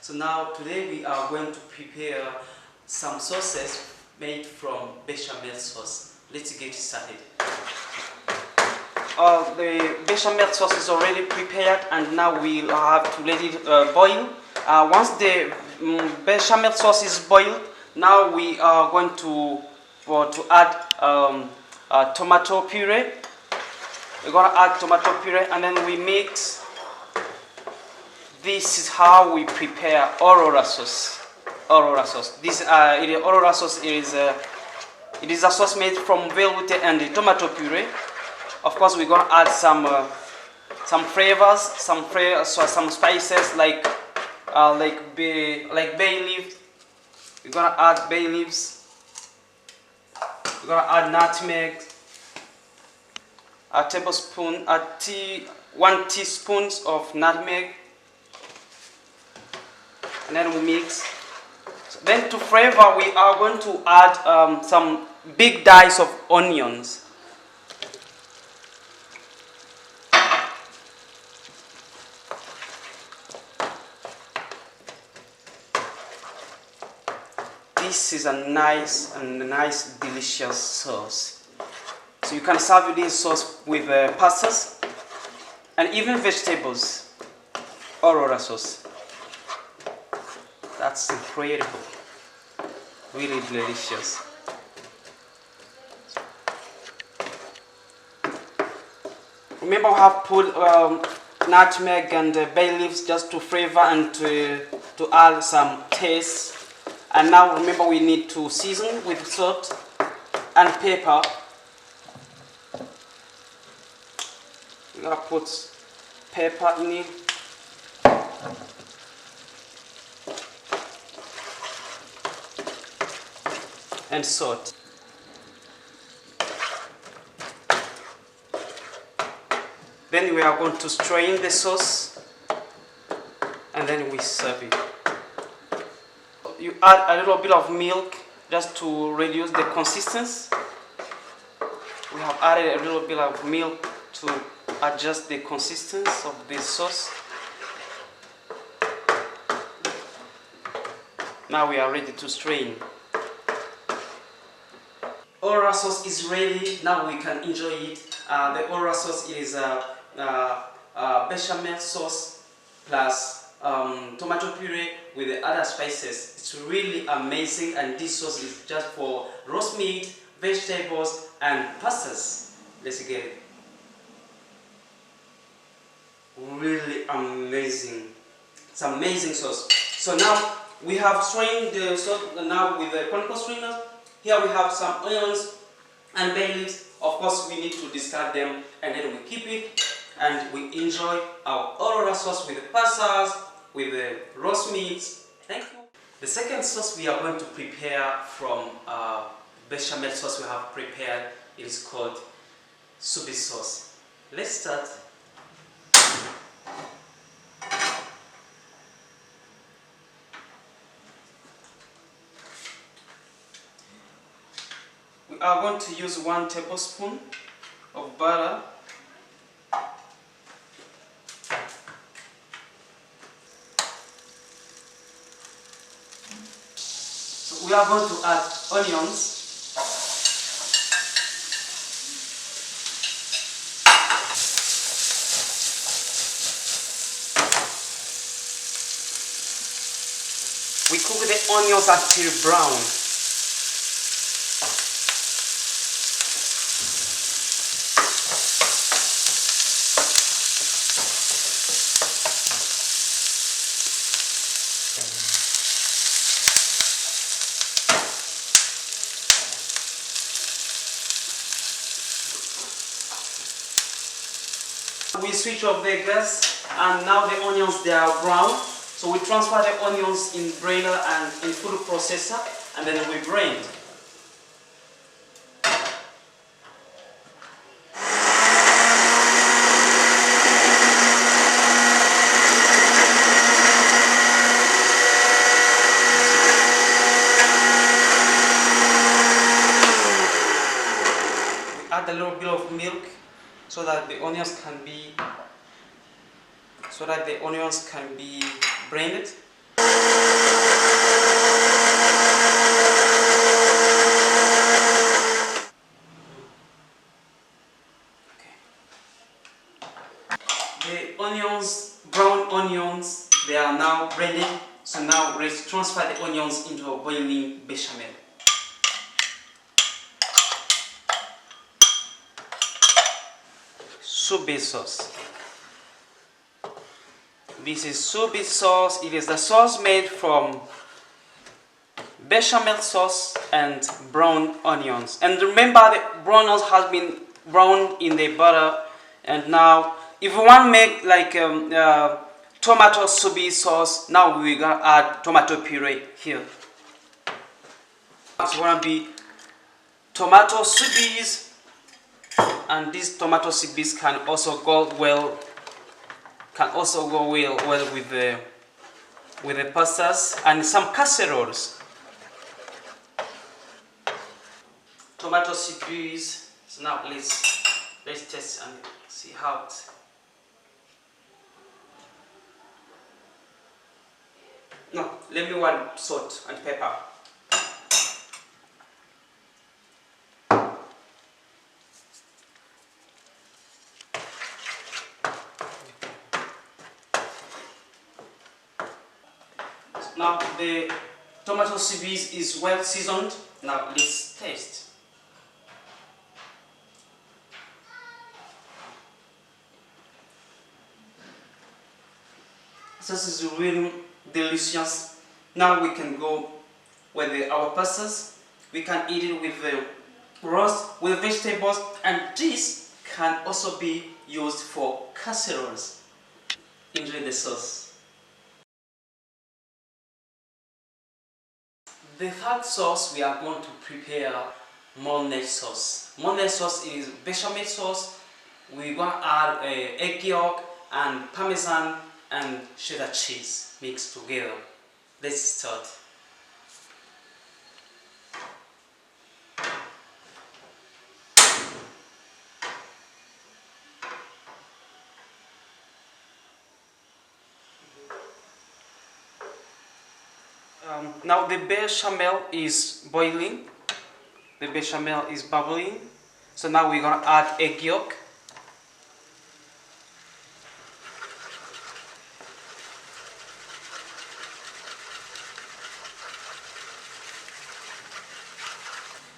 So now today we are going to prepare some sauces made from bechamel sauce. Let's get started. The bechamel sauce is already prepared, and now we'll have to let it boil. Once the bechamel sauce is boiled, now we are going to add tomato puree. We're going to add tomato puree and then we mix. This is how we prepare Aurora sauce. Aurora sauce. This Aurora sauce is a sauce made from Vegemite and tomato puree. Of course, we're going to add some flavors, some spices like bay leaf. We're going to add bay leaves. We're going to add nutmeg. A tablespoon, 1 teaspoon of nutmeg, and then we mix. So then to flavor, we are going to add some big dice of onions. This is a nice delicious sauce. So you can serve this sauce with pastas and even vegetables. Aurora sauce. That's incredible. Really delicious. Remember, I have put nutmeg and bay leaves just to flavor and to add some taste. And now remember, we need to season with salt and pepper. We're gonna put pepper in it. And salt. Then we are going to strain the sauce and then we serve it. You add a little bit of milk just to reduce the consistency. We have added a little bit of milk to adjust the consistency of the sauce. Now we are ready to strain. Aurora sauce is ready. Now we can enjoy it. The Aurora sauce is bechamel sauce plus tomato puree with the other spices. It's really amazing, and this sauce is just for roast meat, vegetables, and pastas. Let's get it. Really amazing. It's amazing sauce. So now we have strained the sauce now with the conical strainers. Here we have some onions and bay leaves. Of course, we need to discard them, and then we keep it and we enjoy our Aurora sauce with the pastas, with the roast meats. Thank you. The second sauce we are going to prepare from bechamel sauce we have prepared is called Soupy Sauce. Let's start. We are going to use 1 tablespoon of butter. So we are going to add onions. We cook the onions until brown. We switch off the gas, and now the onions, they are brown. So we transfer the onions in brainer and in food processor, and then we brain. We add a little bit of milk so that the onions can be brained. The onions, brown onions, they are now blended. So now let's transfer the onions into a boiling bechamel. Soupy sauce. This is soupy sauce. It is the sauce made from bechamel sauce and brown onions. And remember, the brown onions has been browned in the butter. And now, if you want to make like tomato soupy sauce, now we're gonna add tomato puree here. It's gonna be tomato soupes, and these tomato soupes can also go well. With the pastas and some casseroles. Tomato soupes. So now let's test and see how it. No, let me add salt and pepper. Now the tomato soupes is well seasoned. Now let's taste. This is really delicious. Now we can go with our pastas. We can eat it with the roast, with vegetables, and this can also be used for casseroles. Enjoy the sauce. The third sauce we are going to prepare Mornay sauce. Mornay sauce is bechamel sauce. We're going to add egg yolk and parmesan and cheddar cheese mixed together. Let's start. Now the bechamel is boiling. The bechamel is bubbling. So now we're gonna add egg yolk.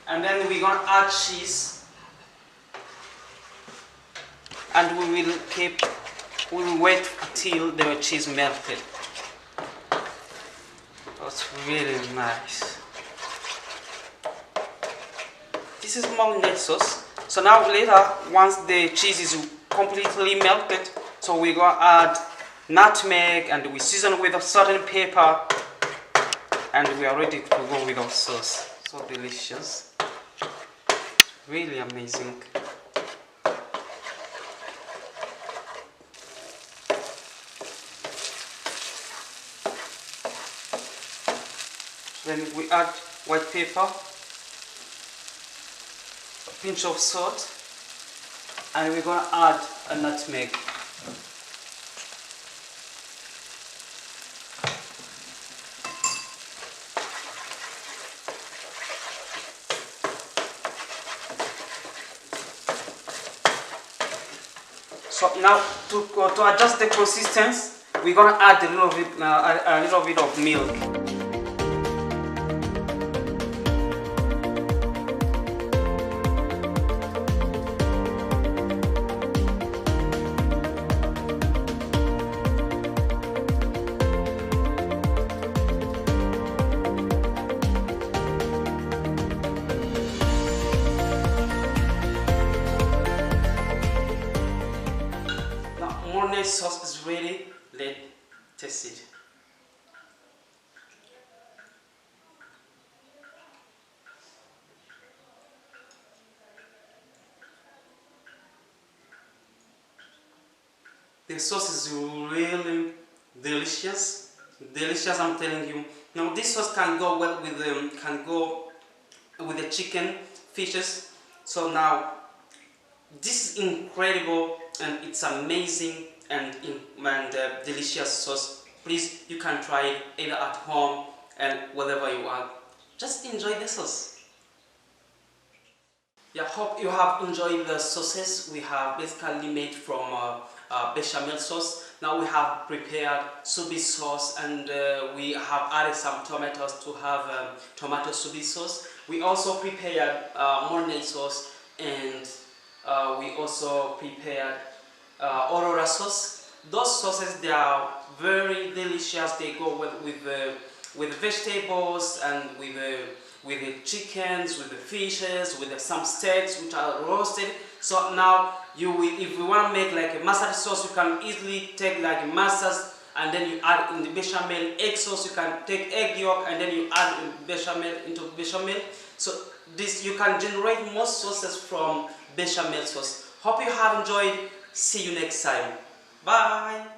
And then we're gonna add cheese. And we will wait until the cheese melted. That's really nice. This is Mornay sauce. So now later, once the cheese is completely melted, so we're gonna add nutmeg and we season with a certain pepper, and we are ready to go with our sauce. So delicious. Really amazing. Then we add white pepper, a pinch of salt, and we're going to add a nutmeg. So now to adjust the consistency, we're going to add a little bit of milk. Mornay sauce is ready. Let's taste it. The sauce is really delicious. Delicious, I'm telling you. Now this sauce can go well with the chicken, fishes. So now this is incredible and it's amazing and delicious sauce. Please, you can try it either at home and whatever you want. Just enjoy the sauce. Yeah, hope you have enjoyed the sauces we have basically made from bechamel sauce. Now we have prepared Soupy sauce, and we have added some tomatoes to have tomato Soupy sauce. We also prepared Mornay sauce, and we also prepared Aurora sauce. Those sauces, they are very delicious. They go with vegetables and with the chickens, with the fishes, with some steaks which are roasted. So now if you want to make like a mustard sauce, you can easily take like mustard and then you add in the bechamel. Egg sauce, you can take egg yolk and then you add into bechamel. So this, you can generate most sauces from bechamel sauce. Hope you have enjoyed. See you next time. Bye.